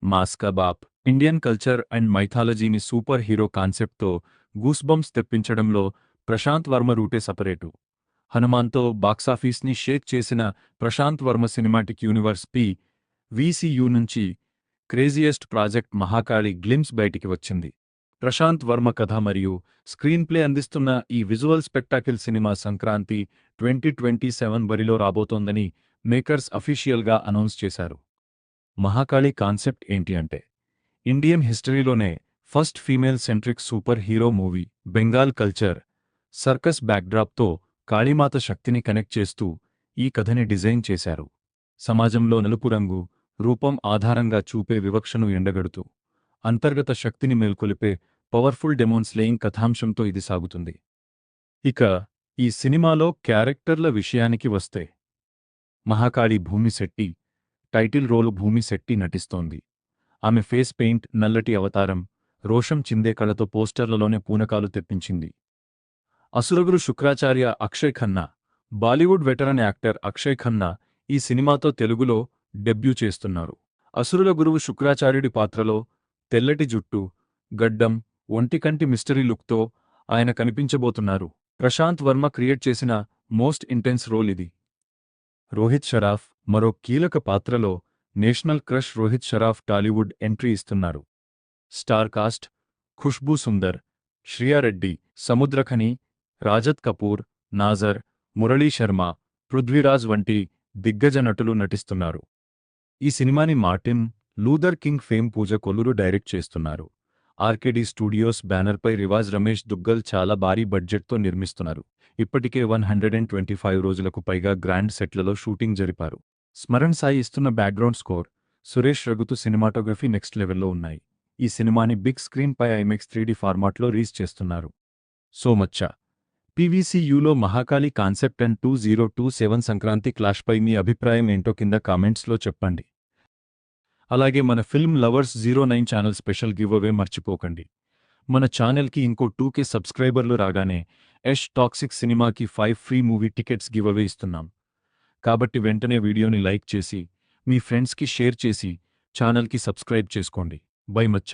మాస్కా బాప్ Indian culture and మైథాలజీని super hero కాన్సెప్ట్తో గూస్బంప్స్ తెప్పించడంలో ప్రశాంత్ వర్మ రూటే సపరేటు. హనుమాన్తో బాక్సాఫీస్ని షేక్ చేసిన Prashanth Varma cinematic universe VCU నుంచి క్రేజియెస్ట్ ప్రాజెక్ట్ మహాకాళి గ్లిమ్స్ బయటికి వచ్చింది. ప్రశాంత్ వర్మ కథ మరియు స్క్రీన్ ప్లే అందిస్తున్న ఈ విజువల్ స్పెక్టాకిల్ సినిమా సంక్రాంతి 2027 బరిలో రాబోతోందని మేకర్స్ అఫీషియల్గా అనౌన్స్ చేశారు. మహాకాళి కాన్సెప్ట్ ఏంటి అంటే, ఇండియన్ హిస్టరీలోనే first female centric super hero movie. Bengal culture, circus బ్యాక్డ్రాప్తో కాళీమాత శక్తిని కనెక్ట్ చేస్తూ ఈ కథని డిజైన్ చేశారు. సమాజంలో నలుపు రంగు, రూపం ఆధారంగా చూపే వివక్షను ఎండగడుతూ అంతర్గత శక్తిని మేల్కొలిపే పవర్ఫుల్ డెమోన్స్లేయింగ్ కథాంశంతో ఇది సాగుతుంది. ఇక ఈ సినిమాలో క్యారెక్టర్ల విషయానికి వస్తే, మహాకాళి భూమిశెట్టి టైటిల్ రోలు భూమిశెట్టి నటిస్తోంది. ఆమె ఫేస్ పెయింట్, నల్లటి అవతారం, రోషం చిందే కళతో పోస్టర్లలోనే పూనకాలు తెప్పించింది. అసురగురు శుక్రాచార్య అక్షయ్ ఖన్నా, బాలీవుడ్ వెటరన్ యాక్టర్ అక్షయ్ ఖన్నా ఈ సినిమాతో తెలుగులో డెబ్యూ చేస్తున్నారు. అసురుల గురువు శుక్రాచార్యుడి పాత్రలో తెల్లటి జుట్టు, గడ్డం, ఒంటికంటి మిస్టరీ లుక్తో ఆయన కనిపించబోతున్నారు. ప్రశాంత్ వర్మ క్రియేట్ చేసిన మోస్ట్ ఇంటెన్స్ రోల్ ఇది. రోహిత్ షరాఫ్ మరో కీలక పాత్రలో national crush Rohit Sharaf Tollywood entry ఇస్తున్నారు. స్టార్ కాస్ట్: ఖుష్బూ సుందర్, శ్రియా రెడ్డి, సముద్రఖని, రాజత్ కపూర్, నాజర్, మురళీ శర్మ, పృథ్వీరాజ్ వంటి దిగ్గజ నటులు నటిస్తున్నారు. ఈ సినిమాని మార్టిన్ లూథర్ కింగ్ ఫేమ్ పూజ కొల్లూరు డైరెక్ట్ చేస్తున్నారు. ఆర్కేడీ స్టూడియోస్ బ్యానర్పై రివాజ్ రమేష్ దుగ్గల్ చాలా భారీ బడ్జెట్తో నిర్మిస్తున్నారు. ఇప్పటికే 125 రోజులకు పైగా గ్రాండ్ సెట్లలో షూటింగ్ జరిపారు. స్మరణ్ సాయి ఇస్తున్న background score, Suresh Raghutu cinematography next లెవెల్లో ఉన్నాయి. ఈ సినిమాని బిగ్ స్క్రీన్ పై IMAX 3D ఫార్మాట్లో రిలీజ్ చేస్తున్నారు. So Maccha, PVCUలో Mahakali concept and 2027 Sankranti క్లాష్పై మీ అభిప్రాయం ఏంటో కింద కామెంట్స్లో చెప్పండి. అలాగే మన film lovers 09 channel special giveaway మర్చిపోకండి. మన ఛానల్కి ఇంకో 2K సబ్స్క్రైబర్లు రాగానే టాక్సిక్ సినిమాకి 5 ఫ్రీ మూవీ టికెట్స్ గివ్అవే ఇస్తున్నాం. కాబట్టి వెంటనే వీడియోని లైక్ చేసి మీ ఫ్రెండ్స్కి షేర్ చేసి ఛానల్కి సబ్స్క్రైబ్ చేసుకోండి. బై మచ్చా.